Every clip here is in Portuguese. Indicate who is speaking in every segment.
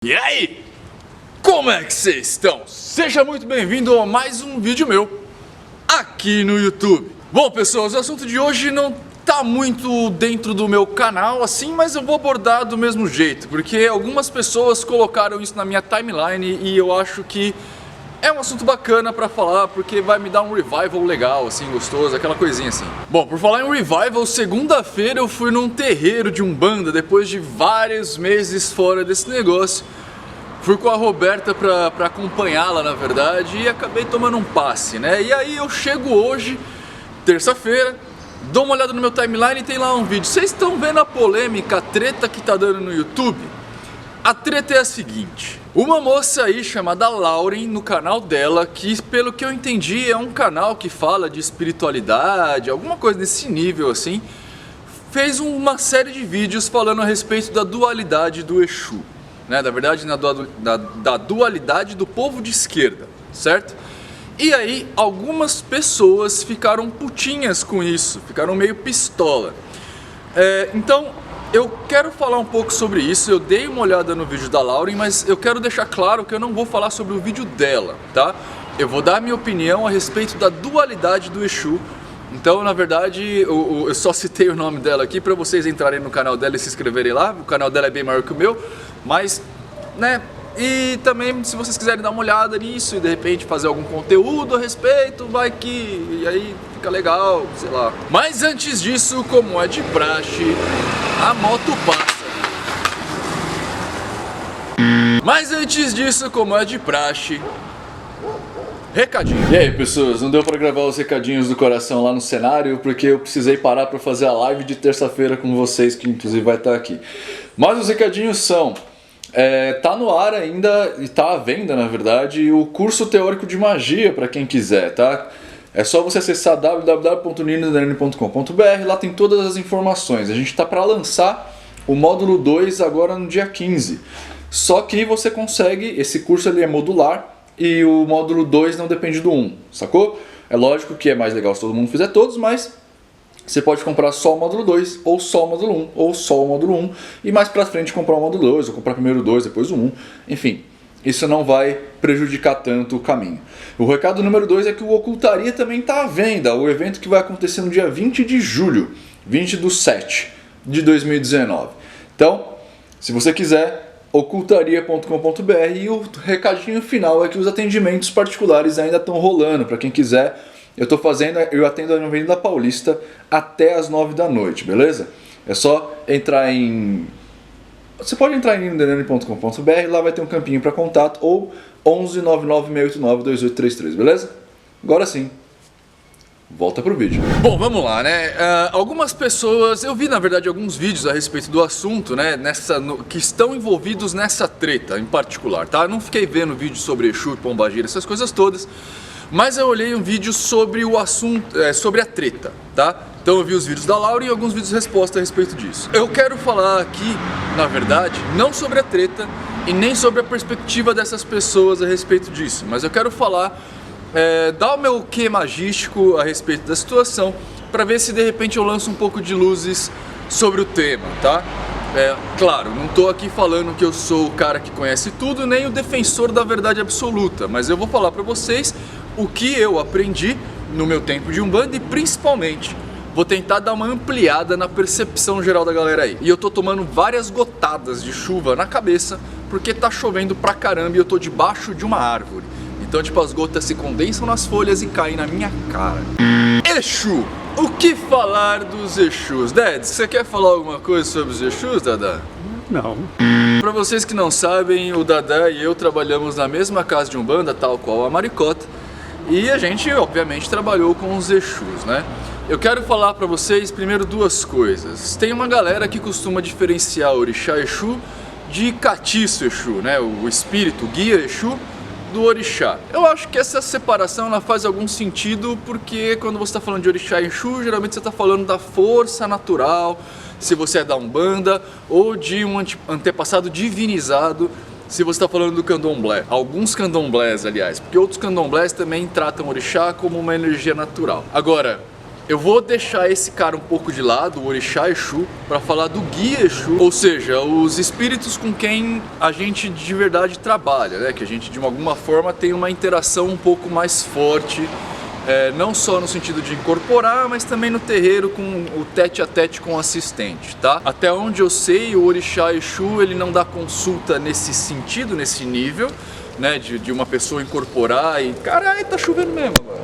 Speaker 1: E aí, como é que vocês estão? Seja muito bem-vindo a mais um vídeo meu aqui no YouTube. Bom, pessoas, o assunto de hoje não tá muito dentro do meu canal assim, mas eu vou abordar do mesmo jeito, porque algumas pessoas colocaram isso na minha timeline e eu acho que é um assunto bacana pra falar, porque vai me dar um revival legal, assim, gostoso, aquela coisinha assim. Bom, por falar em revival, segunda-feira eu fui num terreiro de Umbanda, depois de vários meses fora desse negócio. Fui com a Roberta pra acompanhá-la, na verdade, e acabei tomando um passe, né? E aí eu chego hoje, terça-feira, dou uma olhada no meu timeline e tem lá um vídeo. Vocês estão vendo a polêmica, a treta que tá dando no YouTube? A treta é a seguinte: uma moça aí chamada Lauren, no canal dela, que pelo que eu entendi é um canal que fala de espiritualidade, alguma coisa desse nível assim, fez uma série de vídeos falando a respeito da dualidade do Exu, né? Na verdade, da dualidade do povo de esquerda, certo? E aí algumas pessoas ficaram putinhas com isso, ficaram meio pistola. Então eu quero falar um pouco sobre isso. Eu dei uma olhada no vídeo da Lauren, mas eu quero deixar claro que eu não vou falar sobre o vídeo dela, tá? Eu vou dar a minha opinião a respeito da dualidade do Exu. Então, na verdade, eu só citei o nome dela aqui para vocês entrarem no canal dela e se inscreverem lá. O canal dela é bem maior que o meu, mas, né... E também, se vocês quiserem dar uma olhada nisso e de repente fazer algum conteúdo a respeito, vai que... E aí fica legal, sei lá. Mas antes disso, como é de praxe, a moto passa. Mas antes disso, como é de praxe, recadinho. E aí, pessoas, não deu pra gravar os recadinhos do coração lá no cenário porque eu precisei parar pra fazer a live de terça-feira com vocês, que inclusive vai estar aqui. Mas os recadinhos são... tá no ar ainda e tá à venda, na verdade, o curso teórico de magia para quem quiser, tá? É só você acessar www.nino.com.br, lá tem todas as informações. A gente tá para lançar o módulo 2 agora no dia 15. Só que você consegue, esse curso ele é modular e o módulo 2 não depende do 1, sacou? É lógico que é mais legal se todo mundo fizer todos, mas você pode comprar só o módulo 2, ou só o módulo 1, ou só o módulo 1, e mais pra frente comprar o módulo 2, ou comprar primeiro o 2, depois o 1, enfim, isso não vai prejudicar tanto o caminho. O recado número 2 é que o Ocultaria também está à venda, o evento que vai acontecer no dia 20 de julho, 20/7 de 2019. Então, se você quiser, ocultaria.com.br, e o recadinho final é que os atendimentos particulares ainda estão rolando, para quem quiser. Eu atendo na Avenida Paulista até as 9 da noite, beleza? É só entrar em... Você pode entrar em nino.com.br, lá vai ter um campinho para contato, ou 11 99689 2833, beleza? Agora sim, volta pro vídeo. Bom, vamos lá, né? Algumas pessoas... Eu vi, na verdade, alguns vídeos a respeito do assunto, né? Que estão envolvidos nessa treta em particular, tá? Eu não fiquei vendo vídeo sobre Exu, Pombagira, essas coisas todas. Mas eu olhei um vídeo sobre o assunto, sobre a treta, tá? Então eu vi os vídeos da Laura e alguns vídeos de resposta a respeito disso. Eu quero falar aqui, na verdade, não sobre a treta e nem sobre a perspectiva dessas pessoas a respeito disso, mas eu quero falar, dar o meu quê magístico a respeito da situação, para ver se de repente eu lanço um pouco de luzes sobre o tema, tá? Claro, não estou aqui falando que eu sou o cara que conhece tudo, nem o defensor da verdade absoluta, mas eu vou falar para vocês o que eu aprendi no meu tempo de Umbanda e principalmente vou tentar dar uma ampliada na percepção geral da galera aí. E eu tô tomando várias gotadas de chuva na cabeça porque tá chovendo pra caramba e eu tô debaixo de uma árvore. Então, tipo, as gotas se condensam nas folhas e caem na minha cara. Exu! O que falar dos Exus? Dad, você quer falar alguma coisa sobre os Exus, Dada?
Speaker 2: Não.
Speaker 1: Pra vocês que não sabem, o Dada e eu trabalhamos na mesma casa de Umbanda, tal qual a Maricota. E a gente, obviamente, trabalhou com os Exus, né? Eu quero falar pra vocês, primeiro, duas coisas. Tem uma galera que costuma diferenciar Orixá Exu de Catiço Exu, né? O espírito, o guia Exu do Orixá. Eu acho que essa separação ela faz algum sentido, porque quando você está falando de Orixá Exu, geralmente você está falando da força natural, se você é da Umbanda, ou de um antepassado divinizado, se você está falando do candomblé. Alguns candomblés, aliás, porque outros candomblés também tratam o orixá como uma energia natural. Agora, Eu vou deixar esse cara um pouco de lado, o Orixá Exu, para falar do Guia Exu, ou seja, os espíritos com quem a gente de verdade trabalha, né? Que a gente de alguma forma tem uma interação um pouco mais forte, não só no sentido de incorporar, mas também no terreiro com o tete a tete com o assistente, tá? Até onde eu sei, o Orixá Exu ele não dá consulta nesse sentido, nesse nível, né, de uma pessoa incorporar e... Caralho, tá chovendo mesmo agora.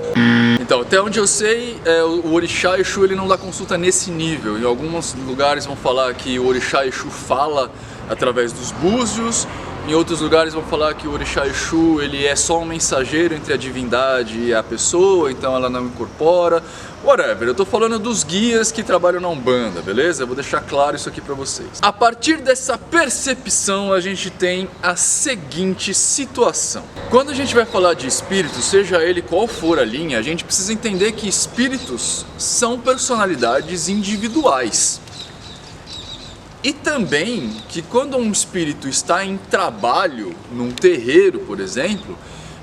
Speaker 1: Então, até onde eu sei, o Orixá Exu ele não dá consulta nesse nível. Em alguns lugares vão falar que o Orixá Exu fala através dos búzios, em outros lugares vão falar que o Orixá Exu ele é só um mensageiro entre a divindade e a pessoa, então ela não incorpora. Whatever, eu tô falando dos guias que trabalham na Umbanda, beleza? Eu vou deixar claro isso aqui pra vocês. A partir dessa percepção, a gente tem a seguinte situação. Quando a gente vai falar de espíritos, seja ele qual for a linha, a gente precisa entender que espíritos são personalidades individuais. E também que quando um espírito está em trabalho, num terreiro, por exemplo,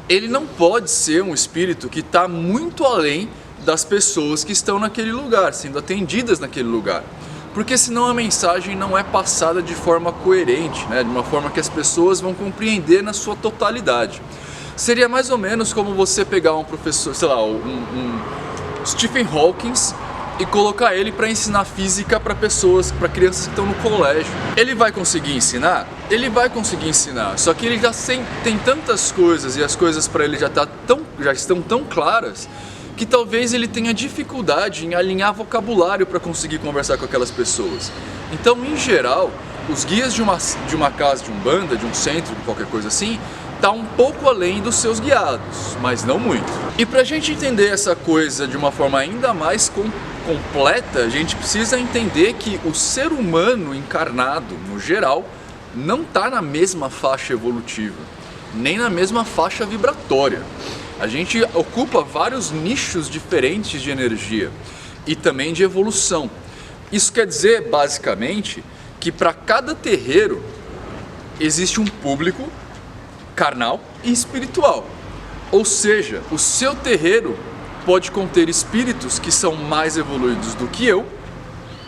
Speaker 1: ele não pode ser um espírito que está muito além das pessoas que estão naquele lugar, sendo atendidas naquele lugar. Porque senão a mensagem não é passada de forma coerente, né? De uma forma que as pessoas vão compreender na sua totalidade. Seria mais ou menos como você pegar um professor, sei lá, um Stephen Hawking e colocar ele para ensinar física para pessoas, para crianças que estão no colégio. Ele vai conseguir ensinar? Ele vai conseguir ensinar, só que ele já tem tantas coisas e as coisas para ele já estão tão claras que talvez ele tenha dificuldade em alinhar vocabulário para conseguir conversar com aquelas pessoas. Então, em geral, os guias de uma casa de Umbanda, de um centro, qualquer coisa assim, tá um pouco além dos seus guiados, mas não muito. E pra gente entender essa coisa de uma forma ainda mais completa, a gente precisa entender que o ser humano encarnado, no geral, não tá na mesma faixa evolutiva, nem na mesma faixa vibratória. A gente ocupa vários nichos diferentes de energia e também de evolução. Isso quer dizer, basicamente, que para cada terreiro existe um público carnal e espiritual. Ou seja, o seu terreiro pode conter espíritos que são mais evoluídos do que eu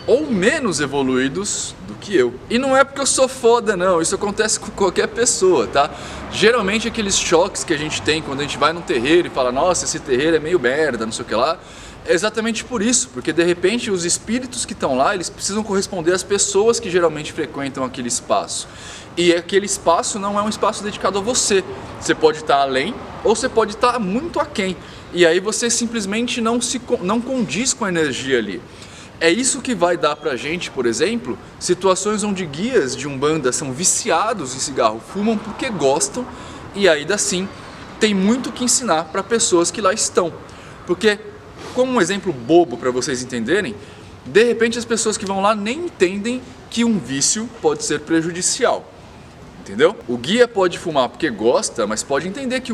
Speaker 1: ou menos evoluídos do que eu. E não é porque eu sou foda não, isso acontece com qualquer pessoa, tá? Geralmente aqueles choques que a gente tem quando a gente vai num terreiro e fala, nossa, esse terreiro é meio merda, não sei o que lá, é exatamente por isso, porque de repente os espíritos que estão lá, eles precisam corresponder às pessoas que geralmente frequentam aquele espaço. E aquele espaço não é um espaço dedicado a você. Você pode estar além ou você pode estar muito aquém. E aí você simplesmente não condiz com a energia ali. É isso que vai dar pra gente, por exemplo, situações onde guias de Umbanda são viciados em cigarro, fumam porque gostam e ainda assim tem muito que ensinar para pessoas que lá estão. Porque, como um exemplo bobo para vocês entenderem, de repente as pessoas que vão lá nem entendem que um vício pode ser prejudicial. Entendeu? O guia pode fumar porque gosta, mas pode entender que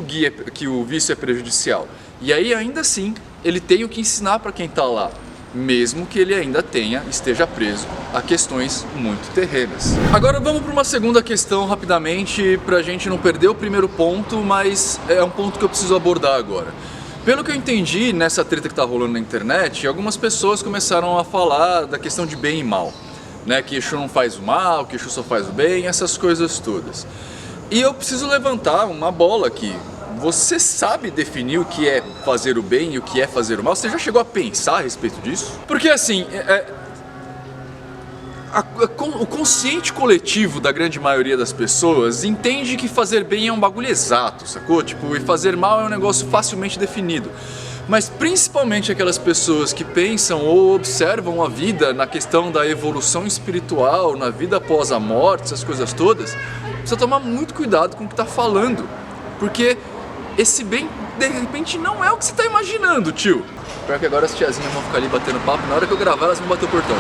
Speaker 1: o vício é prejudicial. E aí ainda assim ele tem o que ensinar para quem está lá, mesmo que ele ainda esteja preso a questões muito terrenas. Agora vamos para uma segunda questão rapidamente, para a gente não perder o primeiro ponto, mas é um ponto que eu preciso abordar agora. Pelo que eu entendi nessa treta que está rolando na internet, algumas pessoas começaram a falar da questão de bem e mal, né? Que Exu não faz o mal, que Exu só faz o bem, essas coisas todas. E eu preciso levantar uma bola aqui. Você sabe definir o que é fazer o bem e o que é fazer o mal? Você já chegou a pensar a respeito disso? Porque assim, o consciente coletivo da grande maioria das pessoas entende que fazer bem é um bagulho exato, sacou? Tipo, e fazer mal é um negócio facilmente definido. Mas principalmente aquelas pessoas que pensam ou observam a vida na questão da evolução espiritual, na vida após a morte, essas coisas todas, precisa tomar muito cuidado com o que está falando. Porque esse bem, de repente, não é o que você está imaginando, tio. Pior que agora as tiazinhas vão ficar ali batendo papo, na hora que eu gravar elas vão bater o portão.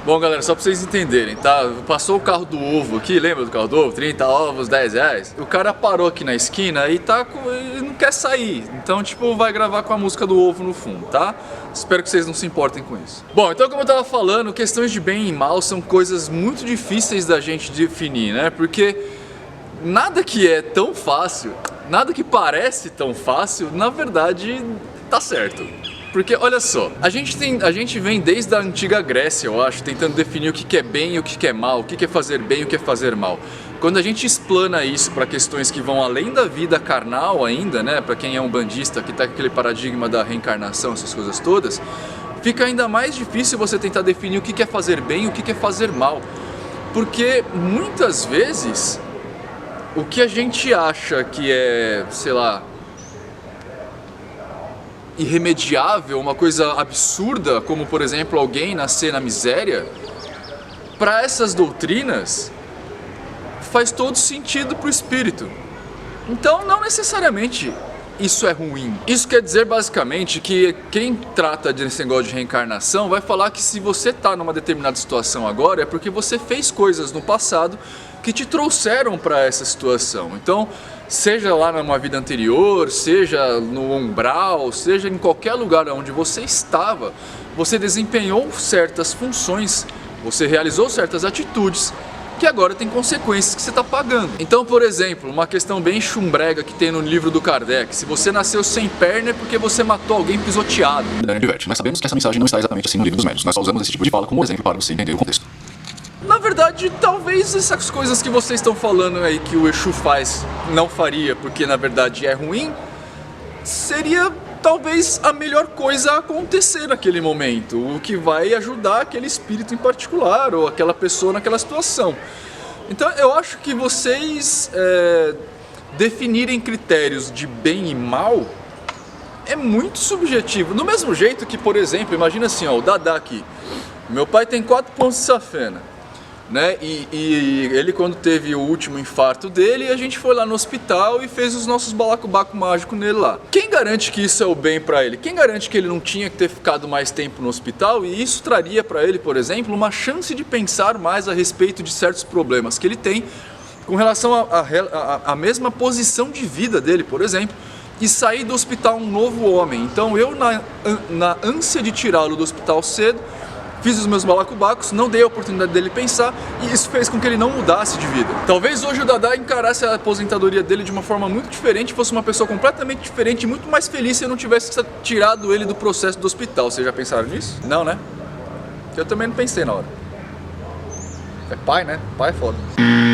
Speaker 1: Bom, galera, só pra vocês entenderem, tá? Passou o carro do ovo aqui, lembra do carro do ovo? 30 ovos, 10 reais. O cara parou aqui na esquina e e não quer sair. Então, tipo, vai gravar com a música do ovo no fundo, tá? Espero que vocês não se importem com isso. Bom, então como eu tava falando, questões de bem e mal são coisas muito difíceis da gente definir, né? Porque nada que é tão fácil, nada que parece tão fácil, na verdade tá certo. Porque, olha só, a gente vem desde a antiga Grécia, eu acho, tentando definir o que é bem e o que é mal, o que é fazer bem e o que é fazer mal. Quando a gente explana isso para questões que vão além da vida carnal ainda, né, para quem é um bandista, que tá com aquele paradigma da reencarnação, essas coisas todas, fica ainda mais difícil você tentar definir o que é fazer bem e o que é fazer mal. Porque, muitas vezes, o que a gente acha que é, sei lá, irremediável, uma coisa absurda, como por exemplo alguém nascer na miséria, para essas doutrinas faz todo sentido para o espírito. Então não necessariamente isso é ruim. Isso quer dizer basicamente que quem trata desse negócio de reencarnação vai falar que se você está numa determinada situação agora é porque você fez coisas no passado que te trouxeram para essa situação. Então, seja lá numa vida anterior, seja no umbral, seja em qualquer lugar onde você estava, você desempenhou certas funções, você realizou certas atitudes que agora tem consequências que você está pagando. Então, por exemplo, uma questão bem chumbrega que tem no livro do Kardec: se você nasceu sem perna é porque você matou alguém pisoteado.
Speaker 2: Daniel diverte, mas sabemos que essa mensagem não está exatamente assim no livro dos médios. Nós só usamos esse tipo de fala como exemplo para você entender o contexto.
Speaker 1: Na verdade, talvez essas coisas que vocês estão falando aí que o Exu faz não faria porque na verdade é ruim, seria talvez a melhor coisa a acontecer naquele momento, o que vai ajudar aquele espírito em particular ou aquela pessoa naquela situação. Então eu acho que vocês definirem critérios de bem e mal é muito subjetivo. Do mesmo jeito que, por exemplo, imagina assim, ó, o Dadá aqui. Meu pai tem 4 pontos de safena, né? E ele, quando teve o último infarto dele, a gente foi lá no hospital e fez os nossos balacobaco mágico nele lá. Quem garante que isso é o bem pra ele? Quem garante que ele não tinha que ter ficado mais tempo no hospital e isso traria pra ele, por exemplo, uma chance de pensar mais a respeito de certos problemas que ele tem com relação à mesma posição de vida dele, por exemplo, e sair do hospital um novo homem. Então eu, na ânsia de tirá-lo do hospital cedo, fiz os meus balacobacos, não dei a oportunidade dele pensar e isso fez com que ele não mudasse de vida. Talvez hoje o Dadá encarasse a aposentadoria dele de uma forma muito diferente, fosse uma pessoa completamente diferente, muito mais feliz se eu não tivesse tirado ele do processo do hospital. Vocês já pensaram nisso? Não, né? Eu também não pensei na hora. É pai, né? Pai é foda.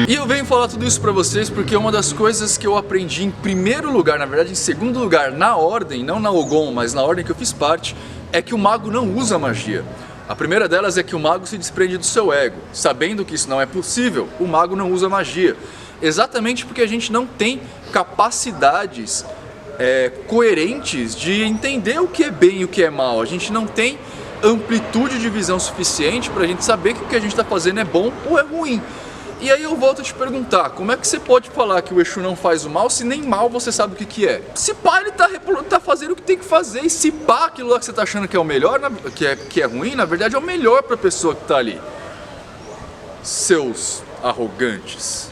Speaker 1: E eu venho falar tudo isso pra vocês porque uma das coisas que eu aprendi em primeiro lugar, na verdade em segundo lugar, na ordem, não na Ogon, mas na ordem que eu fiz parte, é que o mago não usa magia. A primeira delas é que o mago se desprende do seu ego. Sabendo que isso não é possível, o mago não usa magia. Exatamente porque a gente não tem capacidades coerentes de entender o que é bem e o que é mal. A gente não tem amplitude de visão suficiente para a gente saber que o que a gente está fazendo é bom ou é ruim. E aí eu volto a te perguntar, como é que você pode falar que o Exu não faz o mal se nem mal você sabe o que é? Se pá, ele tá fazendo o que tem que fazer, e se pá, aquilo lá que você tá achando que é o melhor, que é ruim, na verdade é o melhor pra pessoa que tá ali. Seus arrogantes.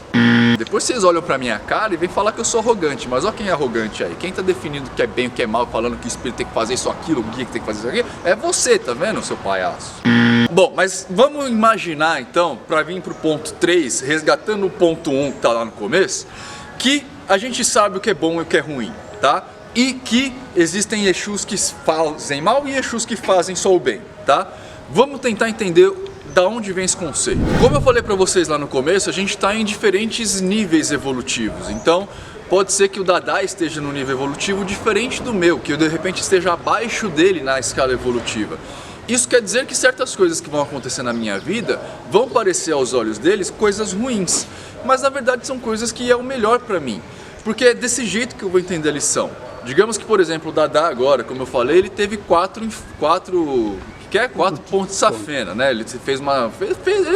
Speaker 1: Depois vocês olham pra minha cara e vêm falar que eu sou arrogante, mas olha quem é arrogante aí. Quem tá definindo o que é bem e o que é mal, falando que o espírito tem que fazer isso, aquilo, o guia que tem que fazer isso, aquilo, é você, tá vendo, seu palhaço? Bom, mas vamos imaginar então, para vir pro ponto 3, resgatando o ponto 1 que tá lá no começo, que a gente sabe o que é bom e o que é ruim, tá? E que existem Exus que fazem mal e Exus que fazem só o bem, tá? Vamos tentar entender da onde vem esse conceito. Como eu falei para vocês lá no começo, a gente está em diferentes níveis evolutivos, então pode ser que o Dadá esteja num nível evolutivo diferente do meu, que eu de repente esteja abaixo dele na escala evolutiva. Isso quer dizer que certas coisas que vão acontecer na minha vida vão parecer aos olhos deles coisas ruins, mas na verdade são coisas que é o melhor para mim, porque é desse jeito que eu vou entender a lição. Digamos que, por exemplo, o Dadá agora, como eu falei, ele teve 4 pontos de safena, né? Ele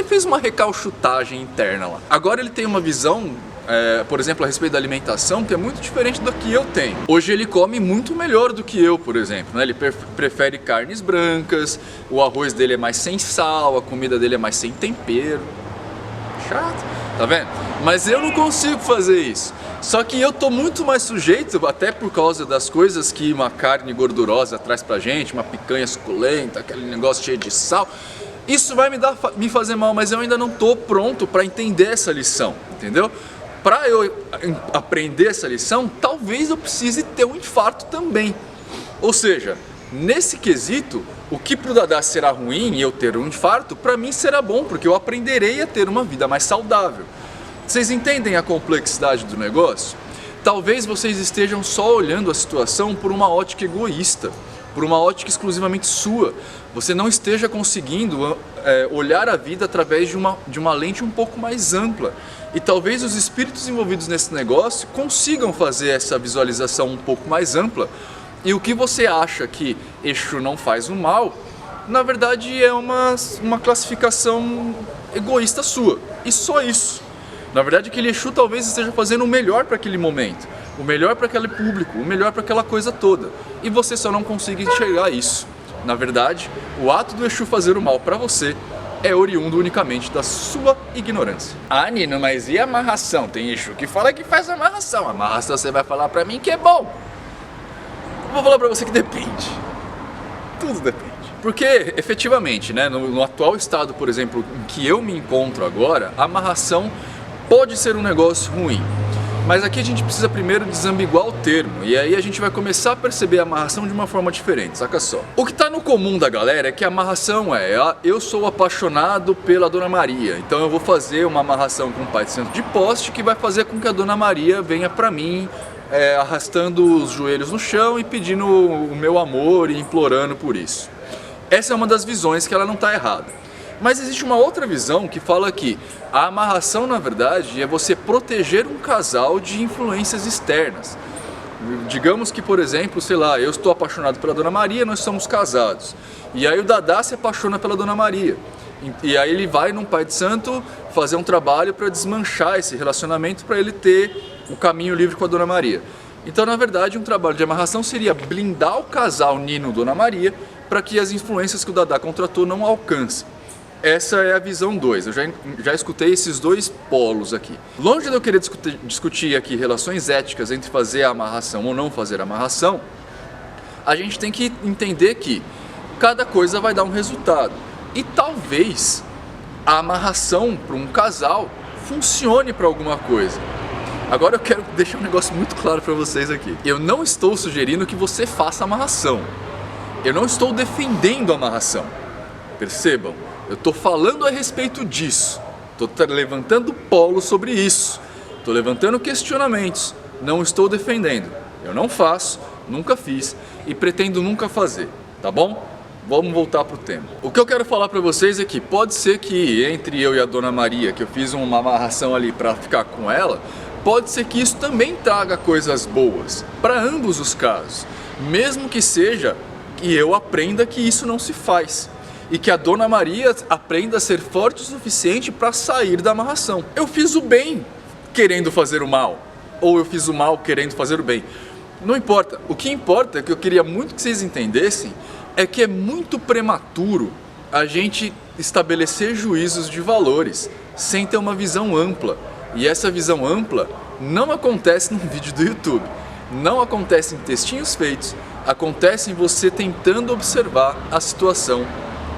Speaker 1: fez uma recalchutagem interna lá. Agora ele tem uma visão, por exemplo, a respeito da alimentação, que é muito diferente da que eu tenho. Hoje ele come muito melhor do que eu, por exemplo, né? Ele prefere carnes brancas, o arroz dele é mais sem sal, a comida dele é mais sem tempero. Chato, tá vendo? Mas eu não consigo fazer isso. Só que eu tô muito mais sujeito, até por causa das coisas que uma carne gordurosa traz pra gente, uma picanha suculenta, aquele negócio cheio de sal. Isso vai me fazer mal, mas eu ainda não tô pronto para entender essa lição, entendeu? Para eu aprender essa lição, talvez eu precise ter um infarto também. Ou seja, nesse quesito, o que para o Dada será ruim e eu ter um infarto, para mim será bom, porque eu aprenderei a ter uma vida mais saudável. Vocês entendem a complexidade do negócio? Talvez vocês estejam só olhando a situação por uma ótica egoísta, por uma ótica exclusivamente sua. Você não esteja conseguindo olhar a vida através de uma lente um pouco mais ampla. E talvez os espíritos envolvidos nesse negócio consigam fazer essa visualização um pouco mais ampla. E o que você acha que Exu não faz o mal, na verdade é uma classificação egoísta sua. E só isso. Na verdade, aquele Exu talvez esteja fazendo o melhor para aquele momento, o melhor para aquele público, o melhor para aquela coisa toda. E você só não consegue enxergar isso. Na verdade, o ato do Exu fazer o mal para você é oriundo unicamente da sua ignorância. Ah, Nino, mas e a amarração? Tem Exu que fala que faz amarração. Amarração você vai falar para mim que é bom. Eu vou falar para você que depende. Tudo depende. Porque, efetivamente, né, no atual estado, por exemplo, em que eu me encontro agora, a amarração pode ser um negócio ruim, mas aqui a gente precisa primeiro desambiguar o termo, e aí a gente vai começar a perceber a amarração de uma forma diferente, saca só. O que está no comum da galera é que a amarração eu sou apaixonado pela Dona Maria, então eu vou fazer uma amarração com o Pai de Santo de poste que vai fazer com que a Dona Maria venha para mim, arrastando os joelhos no chão e pedindo o meu amor e implorando por isso. Essa é uma das visões que ela não está errada. Mas existe uma outra visão que fala que a amarração, na verdade, é você proteger um casal de influências externas. Digamos que, por exemplo, sei lá, eu estou apaixonado pela Dona Maria, nós somos casados. E aí o Dada se apaixona pela Dona Maria. E aí ele vai num Pai de Santo fazer um trabalho para desmanchar esse relacionamento, para ele ter o caminho livre com a Dona Maria. Então, na verdade, um trabalho de amarração seria blindar o casal Nino-Dona Maria para que as influências que o Dada contratou não alcancem. Essa é a visão 2, eu já escutei esses dois polos aqui. Longe de eu querer discutir aqui relações éticas entre fazer a amarração ou não fazer a amarração, a gente tem que entender que cada coisa vai dar um resultado. E talvez a amarração para um casal funcione para alguma coisa. Agora eu quero deixar um negócio muito claro para vocês aqui. Eu não estou sugerindo que você faça amarração. Eu não estou defendendo a amarração. Percebam? Eu estou falando a respeito disso, estou levantando polo sobre isso, estou levantando questionamentos, não estou defendendo. Eu não faço, nunca fiz e pretendo nunca fazer, tá bom? Vamos voltar para o tema. O que eu quero falar para vocês é que pode ser que entre eu e a Dona Maria, que eu fiz uma amarração ali para ficar com ela, pode ser que isso também traga coisas boas, para ambos os casos, mesmo que seja que eu aprenda que isso não se faz. E que a Dona Maria aprenda a ser forte o suficiente para sair da amarração. Eu fiz o bem querendo fazer o mal, ou eu fiz o mal querendo fazer o bem. Não importa. O que importa, é que eu queria muito que vocês entendessem, é que é muito prematuro a gente estabelecer juízos de valores sem ter uma visão ampla. E essa visão ampla não acontece num vídeo do YouTube. Não acontece em textinhos feitos. Acontece em você tentando observar a situação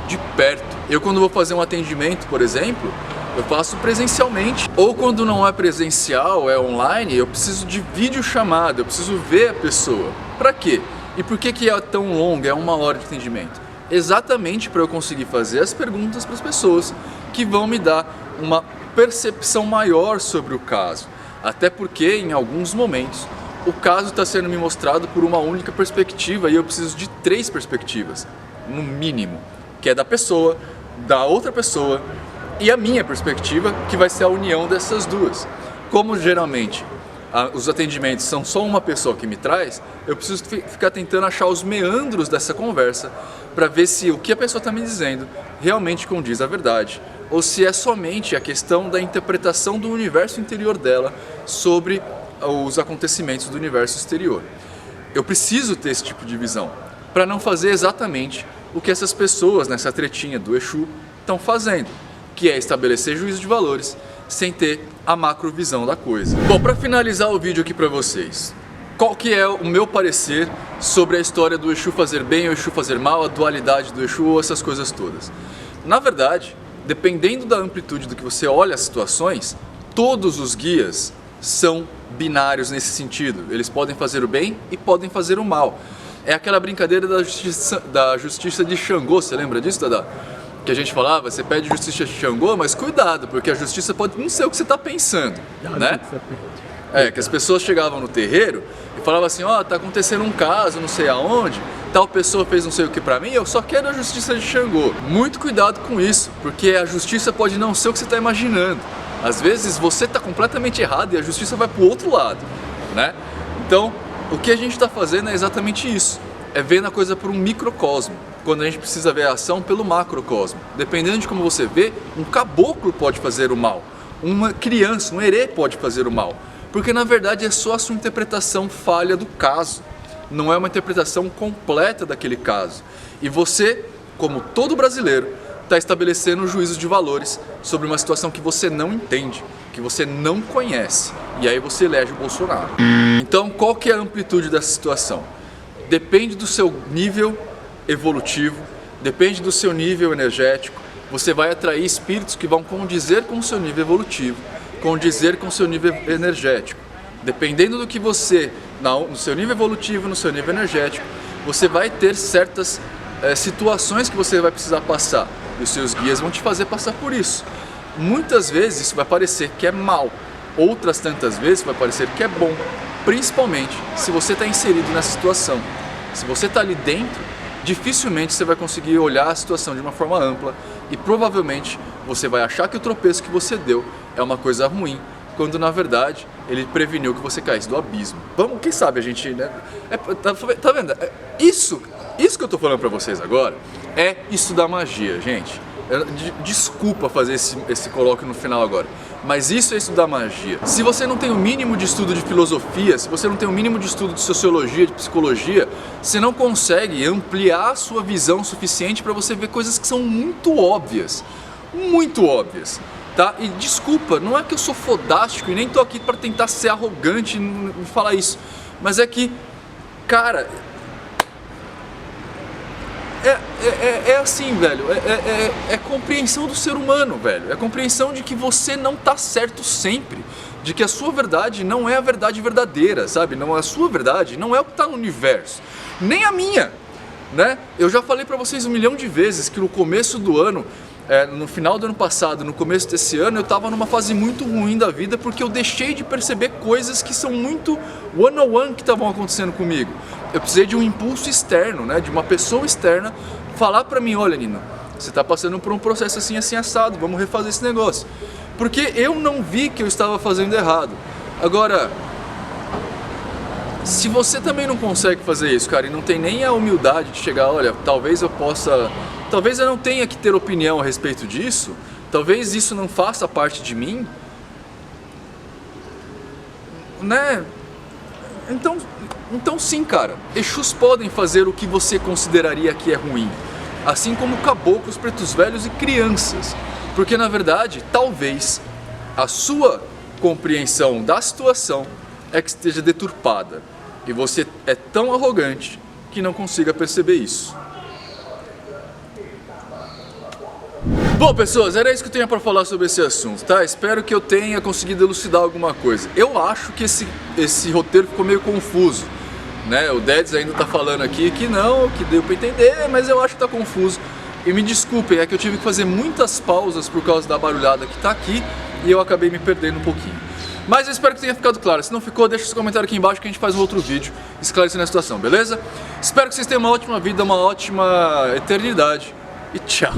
Speaker 1: de perto. Eu, quando vou fazer um atendimento, por exemplo, eu faço presencialmente. Ou quando não é presencial, é online, eu preciso de videochamada, eu preciso ver a pessoa. Para quê? E por que é tão longo, é 1 hora de atendimento? Exatamente para eu conseguir fazer as perguntas para as pessoas que vão me dar uma percepção maior sobre o caso. Até porque, em alguns momentos, o caso está sendo me mostrado por uma única perspectiva e eu preciso de 3 perspectivas, no mínimo. Que é da pessoa, da outra pessoa e a minha perspectiva, que vai ser a união dessas duas. Como geralmente os atendimentos são só uma pessoa que me traz, eu preciso ficar tentando achar os meandros dessa conversa para ver se o que a pessoa está me dizendo realmente condiz à verdade, ou se é somente a questão da interpretação do universo interior dela sobre os acontecimentos do universo exterior. Eu preciso ter esse tipo de visão, para não fazer exatamente o que essas pessoas nessa tretinha do Exu estão fazendo, que é estabelecer juízo de valores sem ter a macrovisão da coisa. Bom, para finalizar o vídeo aqui para vocês, qual que é o meu parecer sobre a história do Exu fazer bem ou Exu fazer mal, a dualidade do Exu, essas coisas todas? Na verdade, dependendo da amplitude do que você olha as situações, todos os guias são binários nesse sentido. Eles podem fazer o bem e podem fazer o mal. É aquela brincadeira da justiça de Xangô, você lembra disso, Dada? Que a gente falava, você pede justiça de Xangô, mas cuidado, porque a justiça pode não ser o que você está pensando, né? Que as pessoas chegavam no terreiro e falavam assim, ó, tá acontecendo um caso, não sei aonde, tal pessoa fez não sei o que pra mim, eu só quero a justiça de Xangô. Muito cuidado com isso, porque a justiça pode não ser o que você está imaginando. Às vezes você está completamente errado e a justiça vai pro outro lado, né? Então, o que a gente está fazendo é exatamente isso, é vendo a coisa por um microcosmo, quando a gente precisa ver a ação pelo macrocosmo. Dependendo de como você vê, um caboclo pode fazer o mal, uma criança, um herê pode fazer o mal, porque na verdade é só a sua interpretação falha do caso, não é uma interpretação completa daquele caso. E você, como todo brasileiro, está estabelecendo juízos de valores sobre uma situação que você não entende, que você não conhece, e aí você elege o Bolsonaro. Então, qual que é a amplitude dessa situação? Depende do seu nível evolutivo, depende do seu nível energético. Você vai atrair espíritos que vão condizer com o seu nível evolutivo, condizer com o seu nível energético. Dependendo do que você, no seu nível evolutivo, no seu nível energético, você vai ter certas situações que você vai precisar passar. E os seus guias vão te fazer passar por isso. Muitas vezes isso vai parecer que é mal, outras tantas vezes vai parecer que é bom, principalmente se você está inserido nessa situação. Se você está ali dentro, dificilmente você vai conseguir olhar a situação de uma forma ampla e provavelmente você vai achar que o tropeço que você deu é uma coisa ruim, quando na verdade ele preveniu que você caísse do abismo. Vamos, quem sabe a gente, né? Tá vendo? Isso que eu tô falando pra vocês agora é estudar magia, gente. Desculpa fazer esse colóquio no final agora, mas isso é estudar magia. Se você não tem o mínimo de estudo de filosofia, se você não tem o mínimo de estudo de sociologia, de psicologia, você não consegue ampliar a sua visão suficiente para você ver coisas que são muito óbvias, tá? E desculpa, não é que eu sou fodástico e nem tô aqui para tentar ser arrogante e falar isso, mas é que, cara, é assim, velho, é compreensão do ser humano, velho, é compreensão de que você não tá certo sempre, de que a sua verdade não é a verdade verdadeira, sabe? Não, a sua verdade não é o que tá no universo, nem a minha, né? Eu já falei pra vocês 1 milhão de vezes que no começo do ano, no final do ano passado, no começo desse ano, eu tava numa fase muito ruim da vida porque eu deixei de perceber coisas que são muito one-on-one que estavam acontecendo comigo. Eu precisei de um impulso externo, né, de uma pessoa externa falar pra mim, olha, Nino, você tá passando por um processo assim, assim, assado, vamos refazer esse negócio. Porque eu não vi que eu estava fazendo errado. Agora, se você também não consegue fazer isso, cara, e não tem nem a humildade de chegar, olha, talvez eu não tenha que ter opinião a respeito disso, talvez isso não faça parte de mim, né? Então sim, cara, Exus podem fazer o que você consideraria que é ruim, assim como caboclos, pretos velhos e crianças, porque na verdade, talvez a sua compreensão da situação é que esteja deturpada e você é tão arrogante que não consiga perceber isso. Bom, pessoas, era isso que eu tinha para falar sobre esse assunto, tá? Espero que eu tenha conseguido elucidar alguma coisa. Eu acho que esse roteiro ficou meio confuso, né? O Dedes ainda tá falando aqui que não, que deu para entender, mas eu acho que tá confuso. E me desculpem, é que eu tive que fazer muitas pausas por causa da barulhada que tá aqui e eu acabei me perdendo um pouquinho. Mas eu espero que tenha ficado claro. Se não ficou, deixa seu comentário aqui embaixo que a gente faz um outro vídeo esclarecendo a situação, beleza? Espero que vocês tenham uma ótima vida, uma ótima eternidade e tchau!